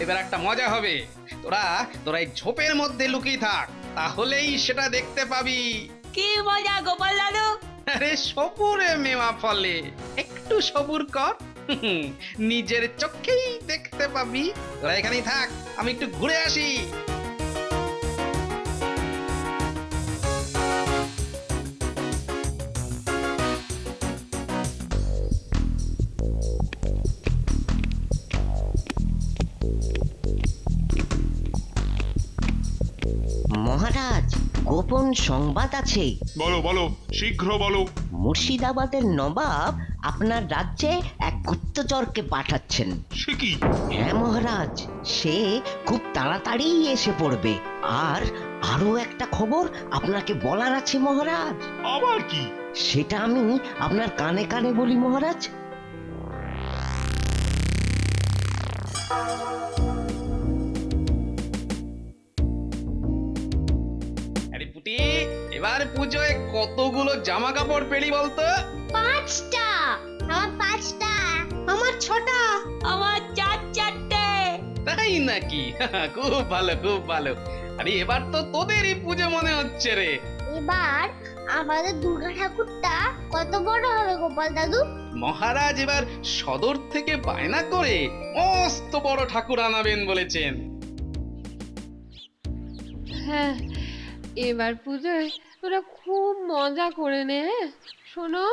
এবার একটা মজা হবে। তোরা তোরা এই ঝোপের মধ্যে লুকিয়ে থাক, তাহলেই সেটা দেখতে পাবি। কি মজা গোপাল দাদু? আরে সবুরে মেওয়া ফলে, একটু সবুর কর। নিজের চোখেই দেখতে পাবি। তোরা এখানেই থাক, আমি একটু ঘুরে আসি। মহারাজ, গোপন সংবাদ আছে। বলো বলো, শীঘ্র বলো। মুর্শিদাবাদের নবাব আপনার রাজ্যে এক গুপ্তচরকে পাঠাচ্ছেন। সে কি? হ্যাঁ মহারাজ, সে খুব তাড়াতাড়ি এসে পড়বে। আর আরো একটা খবর আপনাকে বলার আছে মহারাজ। আবার কি? সেটা আমি আপনার কানে কানে বলি মহারাজ। আরে পুটি, এবার পুজোয় কতগুলো জামা কাপড় পেলি বলতো? 5টা। আমার 5টা। আমার 6টা। আমার চারটে। তাই নাকি? খুব ভালো, খুব ভালো। আরে এবার তো তোদেরই পুজো মনে হচ্ছে রে। এবার আমাদের দুর্গা ঠাকুরটা কত বড় হবে গোপাল দাদু? মহারাজ এবার সদর থেকে বায়না করে মস্ত বড় ঠাকুর আনাবেন বলেছেন। হ্যাঁ, এবার পুজোয় তোরা খুব মজা করে নে। হ্যাঁ শোনো,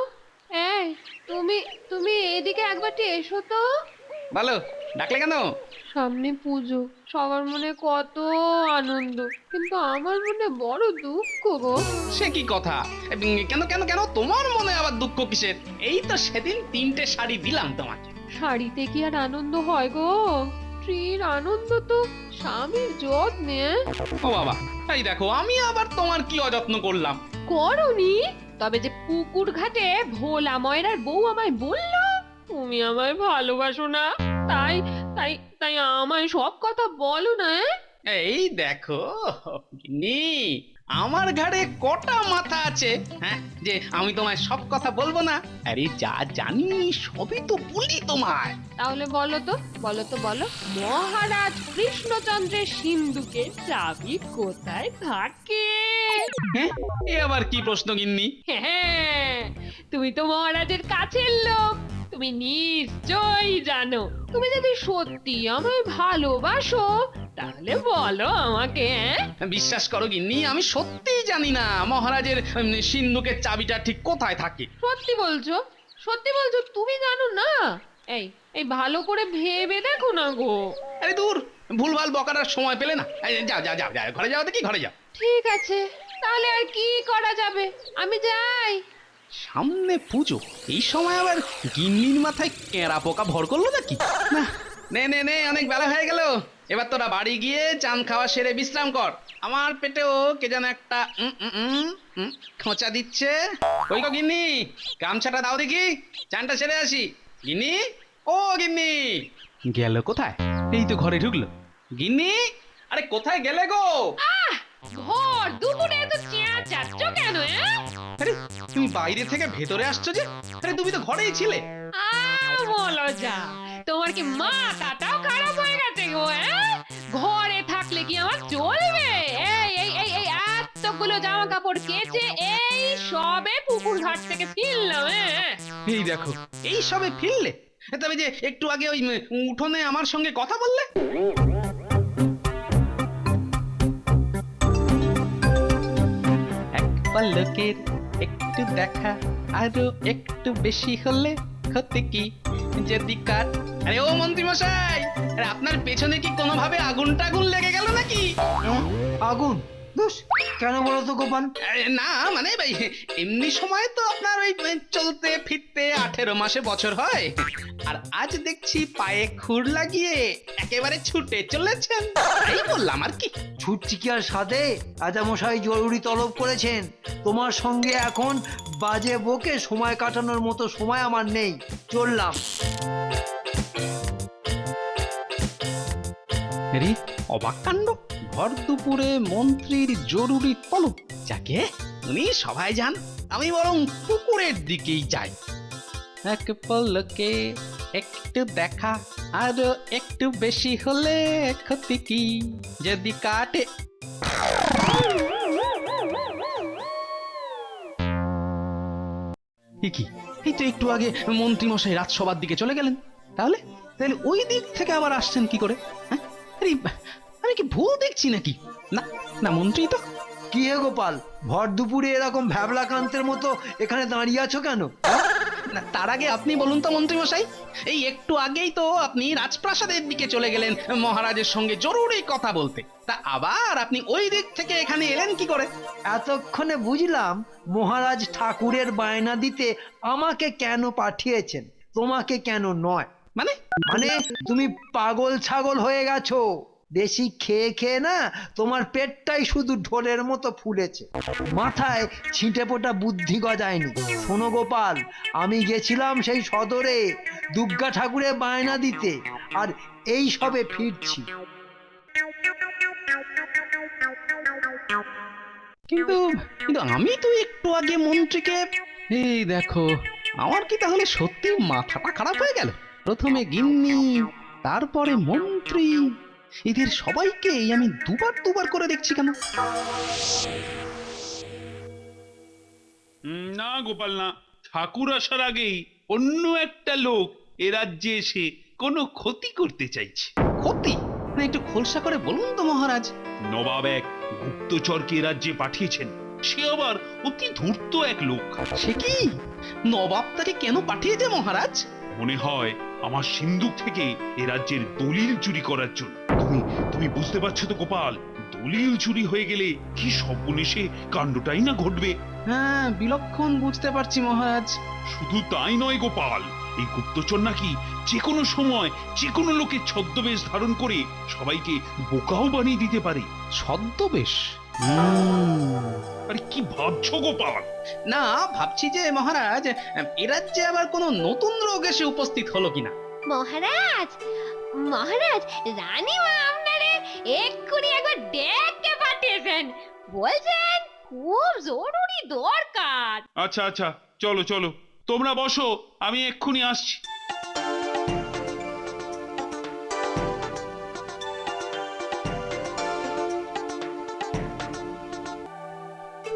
এই তুমি তুমি এদিকে একবারটি এসো তো। ভালো, ডাকলে কেন? সামনে পুজো, সবার মনে কত আনন্দ, কিন্তু আমার মনে বড় দুঃখ গো। সে কি কথা? কেন কেন কেন তোমার মনে আবার দুঃখ কিসের? এই তো সেদিন 3টে শাড়ি দিলাম তোমাকে। শাড়িতে কি আর আনন্দ হয় গো? স্ত্রীর আনন্দ তো স্বামীর যত্নে। ও বাবা, এই দেখো আমি আবার তোমার কি অযত্ন করলাম? করনি? তবে যে পুকুর ঘাটে ভোলা ময়রার বউ আমায় বলল তুমি আমায় ভালোবাসো না, তাই তাই তাই আমায় সব কথা বলো না। এই দেখো গিন্নি, আমার ঘাড়ে কটা মাথা আছে, হ্যাঁ, যে আমি তোমায় সব কথা বলবো না? আরে যা জানি সবই তো বলি তোমায়। তাহলে বলো তো, বলো তো, বলো। মহারাজ কৃষ্ণচন্দ্রের সিন্ধুকের চাবি কোথায় থাকে? হ্যাঁ, এ আবার কি প্রশ্ন গিন্নি? হ্যাঁ, তুমি তো মহারাজের কাছের লোক, তুমি নিশ্চয়ই জানো। তুমি যদি সত্যি আমায় ভালোবাসো তাহলে বলো আমাকে। বিশ্বাস করো গিন্নি, আমি সত্যিই জানি না মহারাজের সিন্ধুকের চাবিটা ঠিক কোথায় থাকে। সত্যি বলছো? সত্যি বলছো তুমি জানো না? এই এই ভালো করে ভেবে দেখো না গো। আরে দূর, ভুলভাল বকার সময় পেলে না। এই, যাও যাও যাও যাও, ঘরে যাও দেখি, ঘরে যাও। ঠিক আছে, তাহলে আর কি করা যাবে, আমি যাই। সামনে পুজো, এই সময় আবার গিন্নির মাথায় কেঁড়া পোকা ভর করলো নাকি? না, নে নে নে, অনেক বেলা হয়ে গেল। এবার তোরা বাড়ি গিয়ে চান খাওয়া সেরে বিশ্রাম কর। আমার পেটেও কে যেন একটা খোঁচা দিচ্ছে। ওই গো গিন্নি, গামছাটা দাও দেখি, চানটা সেরে আসি। গিন্নি, ও গিন্নি, গেল কোথায়? এই তো ঘরে ঢুকলো। গিন্নি, আরে কোথায় গেলে গো? ভোর দুপুরে এত চেঁচাচ্ছ কেন? আরে তুমি বাইরে থেকে ভেতরে আসছো যে? আরে তুমি তো ঘরেই ছিলে। বলো যা, তোমার কি মাথাটাও খারাপ হয়ে গেছে গো? ঘরে থাকলে কি আমার চলবে? এই এই এই এই এতগুলো জামা কাপড় কেচে এই সবে পুকুর ঘাট থেকে ফিরলাম। এই দেখো, এই সবে ফিরলে? তবে যে একটু আগে ওই উঠোনে আমার সঙ্গে কথা বললে। এক পলকের একটু দেখা, আরো একটু বেশি হলে ক্ষতি কি যদি কার। আরে ও মন্ত্রী মশাই, আরে আপনার পেছনে কি কোনোভাবে আগুন টাগুন লেগে গেল নাকি? আগুন? দোষ কেন বলো তো গোপাল? আরে না মানে ভাই, এমনি সময় তো আপনার ওই চলতে ফিরতে 18 মাসে বছর হয়, আর আজ দেখছি পায়ে খুর লাগিয়ে একেবারে ছুটে চলেছেন, এই বললাম আর কি। ছুটছি কি আর সাথে? রাজামশাই জরুরি তলব করেছেন। তোমার সঙ্গে এখন বাজে বকে সময় কাটানোর মতো সময় আমার নেই, চললাম। আরে অবাক কাণ্ড, ভর দুপুরে মন্ত্রীর জরুরি তলব। যাকে উনি সবাই যান, আমি বরং পুকুরের দিকেই যাই। এক পলকে একটু দেখা, আরো একটু বেশি হলে ক্ষতি কি, যদি কাটে। কি এই তো একটু আগে মন্ত্রী মশাই রাজসভার দিকে চলে গেলেন, তাহলে তাহলে ওই দিক থেকে আবার আসছেন কি করে? হ্যাঁ, আরে আমি কি ভুল দেখছি নাকি? না না, মন্ত্রী তো। কি হে গোপাল, ভর দুপুরে এরকম ভ্যাবলা কান্তের মতো এখানে দাঁড়িয়ে আছো কেন? না, তার আগে আপনি বলুন তো মন্ত্রী মশাই, এই একটু আগেই তো আপনি রাজপ্রাসাদের দিকে চলে গেলেন মহারাজের সঙ্গে জরুরি কথা বলতে, তা আবার আপনি ওই দিক থেকে এখানে এলেন কি করে? এতক্ষণে বুঝলাম মহারাজ ঠাকুরের বায়না দিতে আমাকে কেন পাঠিয়েছেন, তোমাকে কেন নয়। মানে মানে তুমি পাগল ছাগল হয়ে গেছো, বেশি খেয়ে খেয়ে না তোমার পেটটাই শুধু ঢোলের মতো ফুলেছে, মাথায় ছিটে ফোটা বুদ্ধি গজায়নি। শোনো গোপাল, আমি গেছিলাম সেই সদরে দুর্গা ঠাকুরের বায়না দিতে, আর এই সবে ফিরছি। কিন্তু কিন্তু আমি তো একটু আগে মন্ত্রীকে, এই দেখো, আমার কি তাহলে সত্যি মাথাটা খারাপ হয়ে গেল? প্রথমে গিন্নি, তারপরে মন্ত্রী, এদের সবাইকেই আমি দুবার দুবার করে দেখছি কেন? না গোপাল না, ঠাকুর আসার আগেই অন্য একটা লোক এ রাজ্যে এসে কোনো ক্ষতি করতে চাইছে। ক্ষতি? না, একটু খোলসা করে বলুন তো মহারাজ। নবাব এক গুপ্তচরকে এ রাজ্যে পাঠিয়েছেন, সে আবার অতি ধূর্ত এক লোক। সে কি? নবাব তাকে কেন পাঠিয়েছে মহারাজ? মনে হয় আমার সিন্ধুক থেকে এ রাজ্যের দলিল চুরি করার জন্য। তুমি তুমি বুঝতে পারছো তো গোপাল, দলিল চুরি হয়ে গেলে কি সর্বনেশে কাণ্ডটাই না ঘটবে। হ্যাঁ, বিলক্ষণ বুঝতে পারছি মহারাজ। শুধু তাই নয় গোপাল, এই গুপ্তচর নাকি যে কোনো সময় যে কোনো লোকের ছদ্মবেশ ধারণ করে সবাইকে বোকাও বানিয়ে দিতে পারে। ছদ্মবেশ? আরে কি ভাবছো গোপাল? না, ভাবছি যে মহারাজ, এ রাজ্যে আবার কোনো নতুন রোগ এসে উপস্থিত হলো কিনা। মহারাজ, মহারাজ, রানীমা আপনারে এক্ষুনি একবার ডেকে পাঠিয়েছেন, বলছেন খুব জরুরি দরকার। আচ্ছা আচ্ছা, চলো চলো, তোমরা বসো, আমি এক্ষুনি আসছি।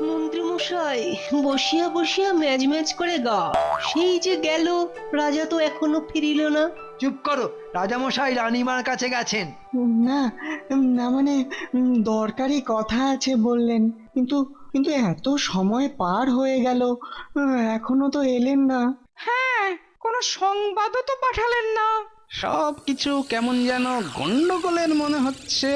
মন্ত্রী মশাই, বসিয়া বসিয়া ম্যাজ ম্যাজ করে গা, সেই যে গেল, রাজা তো এখনো ফিরিল না। চুপ করো, রাজামশাই রানীমার কাছে গেছেন। না, না মানে দরকারি কথা আছে বললেন, কিন্তু কিন্তু এত সময় পার হয়ে গেল, এখনো তো এলেন না। হ্যাঁ, কোনো সংবাদও তো পাঠালেন না। সব কিছু কেমন যেন গন্ডগোলের মনে হচ্ছে।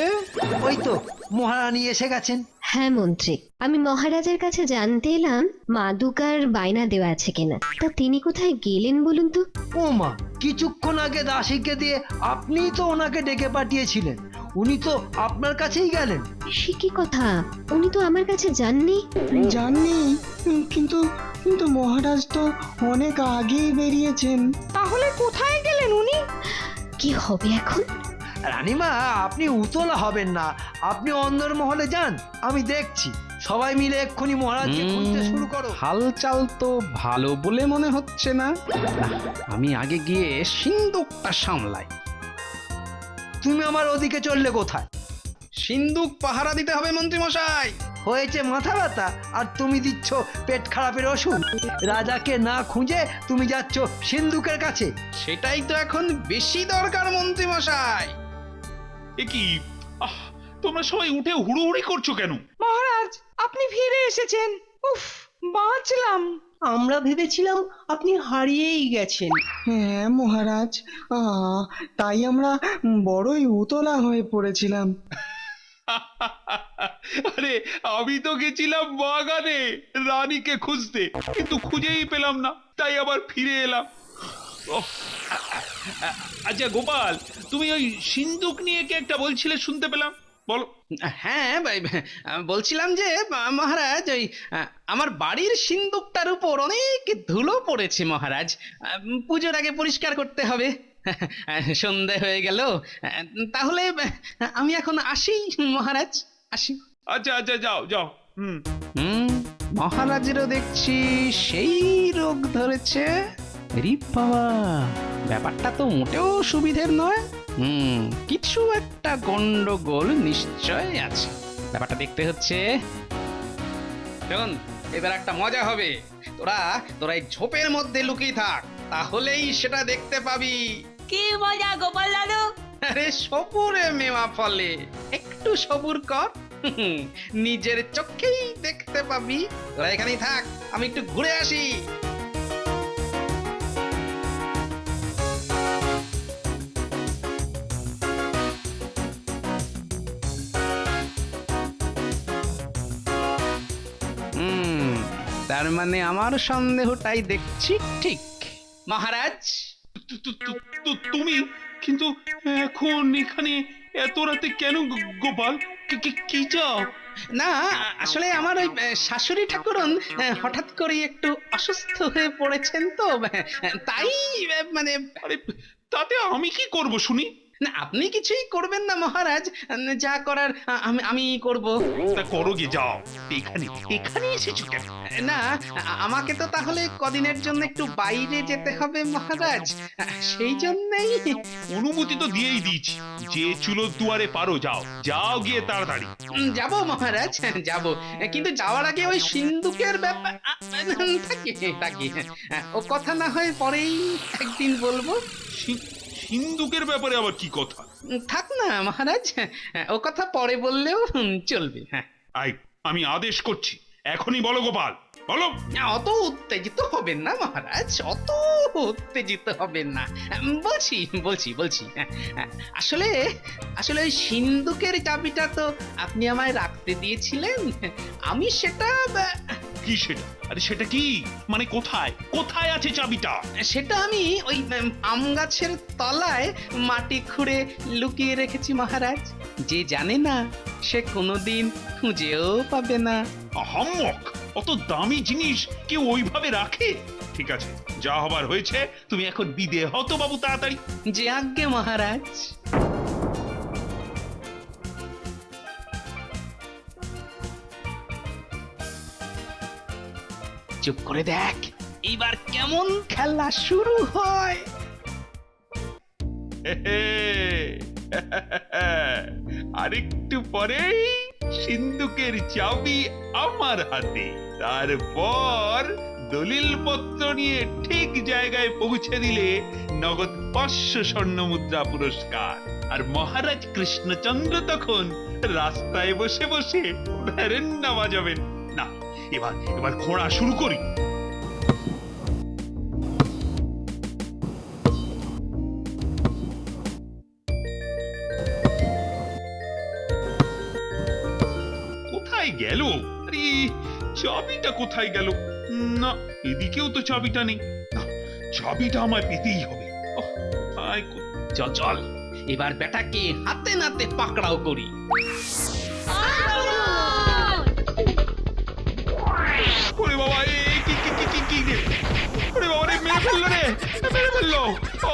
ওই তো মহারানী এসে গেছেন। হ্যাঁ মন্ত্রী, আমি মহারাজের কাছে জানতে এলাম মা দুর্গার বায়না দেওয়া আছে কিনা। তা তিনি কোথায় গেলেন বলুন তো? ও মা, কিছুক্ষণ আগে দাসীকে দিয়ে আপনিই তো ওনাকে ডেকে পাঠিয়েছিলেন, উনি তো আপনার কাছেই গেলেন। সে কি কথা, উনি তো আমার কাছে যাননি। জানি, কিন্তু কিন্তু মহারাজ তো অনেক আগেই বেরিয়েছেন। তাহলে কোথায় গেলেন উনি? কি হবে এখন? রানীমা, আপনি উতলা হবেন না, আপনি অন্দরমহলে যান, আমি দেখছি। সবাই মিলে এক্ষুনি মহারাজকে খুঁজতে শুরু করো। হালচাল তো ভালো বলে মনে হচ্ছে না। না, আমি আগে গিয়ে সিন্দুকটা সামলাই। তুমি আমার ওদিকে চললে কোথায়? সিন্দুক পাহারা দিতে হবে মন্ত্রী মশাই। হয়েছে মাথা ব্যথা, আর তুমি দিচ্ছ পেট খারাপের ওষুধ। রাজাকে না খুঁজে তুমি যাচ্ছ সিন্ধুকের কাছে। সেটাই তো এখন বেশি দরকার মন্ত্রী মশাই। এ কি, তোমরা সবাই উঠে হুড়োহুড়ি করছো কেন? মহারাজ, আপনি ফিরে এসেছেন। উফ, বাঁচলাম। আমরা ভেবেছিলাম আপনি হারিয়েই গেছেন। হ্যাঁ মহারাজ, তাই আমরা বড়ই উতলা হয়ে পড়েছিলাম। আরে আমি তো গেছিলাম বাগানে রানীকে খুঁজতে, কিন্তু খুঁজেই পেলাম না, তাই আবার ফিরে এলাম। ওহ, আচ্ছা গোপাল, তুমি ওই সিন্দুক নিয়ে কি একটা বলছিলে, শুনতে পেলাম, বলো। হ্যাঁ ভাই, বলছিলাম যে মহারাজ, ওই আমার বাড়ির সিন্দুকটার উপর অনেক ধুলো পড়েছে মহারাজ, পুজোর আগে পরিষ্কার করতে হবে। সন্ধে হয়ে গেল, তাহলে আমি এখন আসি মহারাজ, আসি। আচ্ছা আচ্ছা, যাও যাও। মহারাজেরও দেখছি সেই রোগ ধরেছে। রি বাবা, ব্যাপারটা তো মোটেও সুবিধের নয়। কিছু একটা গন্ডগোল নিশ্চয় আছে। ব্যাপারটা দেখতে হচ্ছে। শোন, এবার একটা মজা হবে। তোরা তোরা এই ঝোপের মধ্যে লুকিয়ে থাক, তাহলেই সেটা দেখতে পাবি। কি মজা গোপাল দাদু? আরে সবুরে মেওয়া ফলে, একটু সবুর কর। নিজের চোখেই দেখতে পাবি। তোরা এখানেই থাক, আমি একটু ঘুরে আসি। তার মানে আমার সন্দেহটাই দেখছি ঠিক। মহারাজ, তুমি কিন্তু এখন এখানে এত রাতে কেন গোপাল? কি চাও? না আসলে আমার ওই শাশুড়ি ঠাকুরন হঠাৎ করে একটু অসুস্থ হয়ে পড়েছেন তো, তাই মানে। আরে তাতে আমি কি করব শুনি? না আপনি কিছুই করবেন না মহারাজ, যা করার আমি করব। তা করো গে, যাও। এখানে এখানে এসেছো কেন? না আমাকে তো তাহলে কদিনের জন্য একটু বাইরে যেতে হবে মহারাজ, সেই জন্যই। অনুমতি তো দিয়েই দিয়েছি, যে চুলোর দুয়ারে পারো যাও, যাও গিয়ে তাড়াতাড়ি। যাব মহারাজ, যাব, কিন্তু যাওয়ার আগে ওই সিন্ধুকের ব্যাপার থাকি। ও কথা না হয় পরেই একদিন বলবো। সিন্ধুকের ব্যাপারে আবার কি কথা? থাক না মহারাজ, ও কথা পরে বললেও চলবে। হ্যাঁ, আমি আদেশ করছি, এখনই বলো গোপাল, বলো। অত উত্তেজিত হবেন না মহারাজ, অত উত্তেজিত হবেন না। বলছি। আসলে ওই সিন্ধুকের চাবিটা তো আপনি আমায় রাখতে দিয়েছিলেন, আমি সেটা। কি সেটা? আরে সেটা কি মানে? কোথায় আছে চাবিটা? সেটা আমি ওই আম গাছের তলায় মাটি খুঁড়ে লুকিয়ে রেখেছি মহারাজ। যে জানে না সে কোনোদিন খুঁজেও পাবে না। আহাম্মক, অত দামি জিনিস কেউ ওইভাবে রাখে? ঠিক আছে, যা হবার হয়েছে, তুমি এখন বিদে হও তো বাবু, তাড়াতাড়ি। যে আজ্ঞে মহারাজ। চুপ করে দেখ, এইবার কেমন খেলা শুরু হয়। আরেকটু পরেই সিন্ধুকের চাবি আমার হাতে, তারপর দলিল পত্র নিয়ে ঠিক জায়গায় পৌঁছে দিলে নগদ 500 স্বর্ণ মুদ্রা পুরস্কার। আর মহারাজ কৃষ্ণচন্দ্র তখন রাস্তায় বসে বসে ভেরেন্ডা বাজাবেন। না, এবার খোঁড়া শুরু করি। কোথায় গেল? আরে চাবিটা কোথায় গেল? না, এদিকেও তো চাবিটা নেই। না, চাবিটা আমায় পেতেই হবে। চল এবার বেটাকে হাতে নাতে পাকড়াও করি। ওরে বাবা, কি রে? ওরে বাবা রে, মেরে ফেললো রে, মেরে ফেললো। ও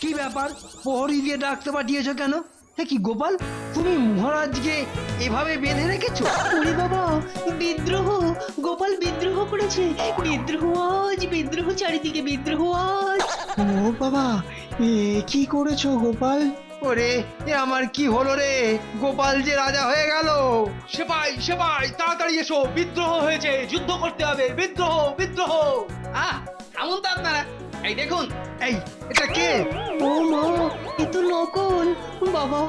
কি ব্যাপার, প্রহরী দিয়ে ডাকতে পাঠিয়েছো কেন? কি গোপাল, তুমি মহারাজকে এভাবে বেঁধে রেখেছো? ওরে বাবা, বিদ্রোহ! গোপাল বিদ্রোহ করেছে। বিদ্রোহ চারিদিকে বিদ্রোহ আজ। ও বাবা, কি করেছো গোপাল? ওরে, এ আমার কি হলো রে? গোপাল যে রাজা হয়ে গেল। সেপাই তাড়াতাড়ি এসো, বিদ্রোহ হয়েছে, যুদ্ধ করতে হবে। বিদ্রোহ। থামুন তো আপনারা, এই দেখুন। এই, এটা কে? ও মা, এ তো নকল। বাবা,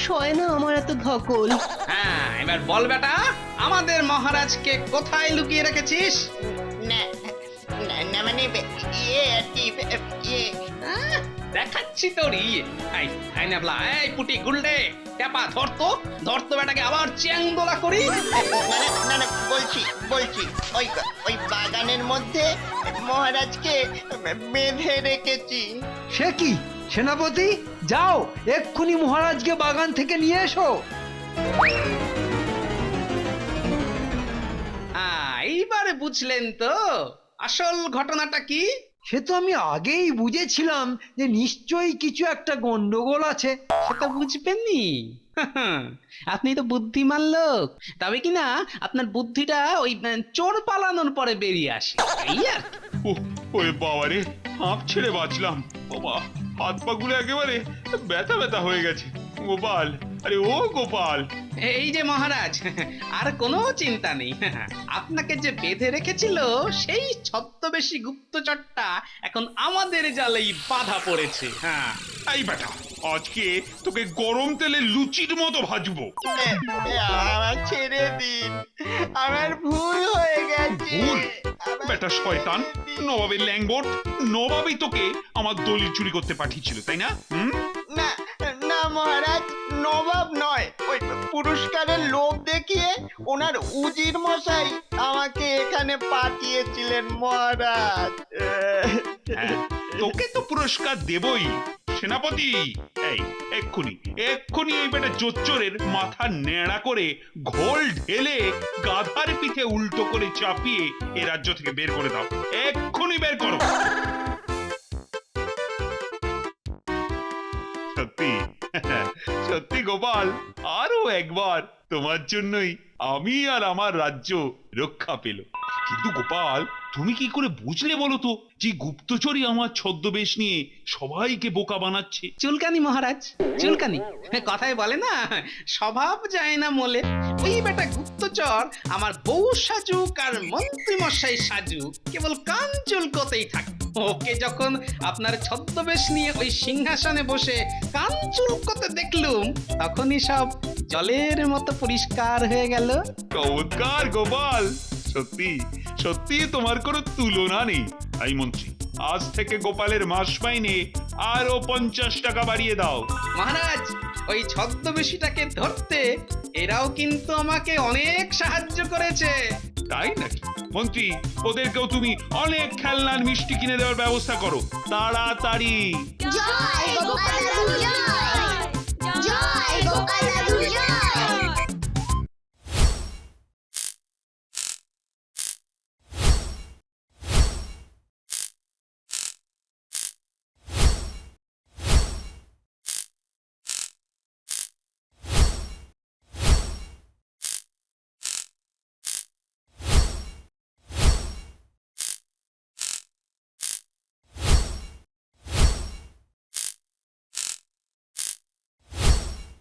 সয় না আমার এত ধকল। হ্যাঁ, এবার বল বেটা, আমাদের মহারাজকে কোথায় লুকিয়ে রেখেছিস? না মানে ইয়ে আর কি, ইয়ে। দেখাচ্ছি তোর ইয়ে। এই নেবলা, এই পুটি গুলডে টেপা, ধরতো বেটাকে আবার চ্যাংদোলা করি। না, বলছি ওই বাগানের মধ্যে মহারাজকে বেঁধে রেখেছি। সে কি সেনাপতি, যাও এক্ষুনি মহারাজকে বাগান থেকে নিয়ে এসো। এইবারে বুঝলেন তো আসল ঘটনাটা কি? সে তো আমি আগেই বুঝেছিলাম যে নিশ্চয়ই কিছু একটা গন্ডগোল আছে। সেটা বুঝবেননি। আপনি তো বুদ্ধিমান লোক, তবে কি না আপনার বুদ্ধিটা ওই চোর পালানোর পরে বেরিয়ে আসে, এই আর কি। ওরে বাবা রে, হাঁপ ছেড়ে বাঁচলাম। বাবা, হাত পা গুলো একেবারে ব্যথা ব্যথা হয়ে গেছে। গোপাল, আরে ও গোপাল। এই যে মহারাজ, আর কোনো চিন্তা নেই। আপনাকে যে বেঁধে রেখেছিল সেই ছদ্মবেশী গুপ্তচরটা এখন আমাদের জালেই বাধা পড়েছে। হ্যাঁ, এই বেটা, আজকে তোকে গরম তেলে লুচির মতো ভাজবো। আমার ছেড়ে দিন, আমার ভুল হয়ে গেছে। ভুল? আমার বেটা শয়তান, নবাবের ল্যাংবট, নবাবই তোকে আমার দলিল চুরি করতে পাঠিয়েছিল, তাই না? না না মহারাজ, নবাব নয়, ওই পুরস্কারের লোভ দেখিয়ে ওনার উজির মশাই আমাকে এখানে পাঠিয়েছিলেন মহারাজ। হ্যাঁ, তোকে তো পুরস্কার দেবই সেনাপতি। এই এক্ষুনি এক্ষুনি এই বেটা জোচ্চরের মাথা ন্যাড়া করে ঘোল ঢেলে গাধার পিঠে উল্টো করে চাপিয়ে এ রাজ্য থেকে বের করে দাও। এক্ষুনি বের করো। সত্যি সত্যি গোপাল, আরো একবার তোমার জন্যই আমি আর আমার রাজ্য রক্ষা পেল। কিন্তু গোপাল, তুমি কি করে বুঝলে বলো তো যে গুপ্তচরই আমার ছদ্মবেশ নিয়ে সবাইকে বোকা বানাচ্ছে? চুলকানি মহারাজ, চুলকানি। কথায় বলে না, স্বভাব যায় না মলে। ওই বেটা গুপ্তচর আমার বউ সাজুক আর মন্ত্রী মশাই সাজুক, কেবল কান চুলকোতেই থাকে। ওকে যখন আপনার ছদ্মবেশ নিয়ে ওই সিংহাসনে বসে কান চুলকোতে দেখলুম, তখনই সব জলের মতো পরিষ্কার হয়ে গেল। চমৎকার গোপাল, সত্যি সত্যি তোমার কোনো তুলনা নেই। এই মন্ত্রী, আজ থেকে গোপালের মাস মাইনে আরো 50 টাকা বাড়িয়ে দাও। মহারাজ, ওই ছদ্মবেশীটাকে ধরতে এরাও কিন্তু আমাকে অনেক সাহায্য করেছে। তাই নাকি? মন্ত্রী, ওদেরকেও তুমি অনেক খেলনার মিষ্টি কিনে দেওয়ার ব্যবস্থা করো তাড়াতাড়ি। জয় গোপাল দাদু জয়, জয় গোপাল দাদু জয়।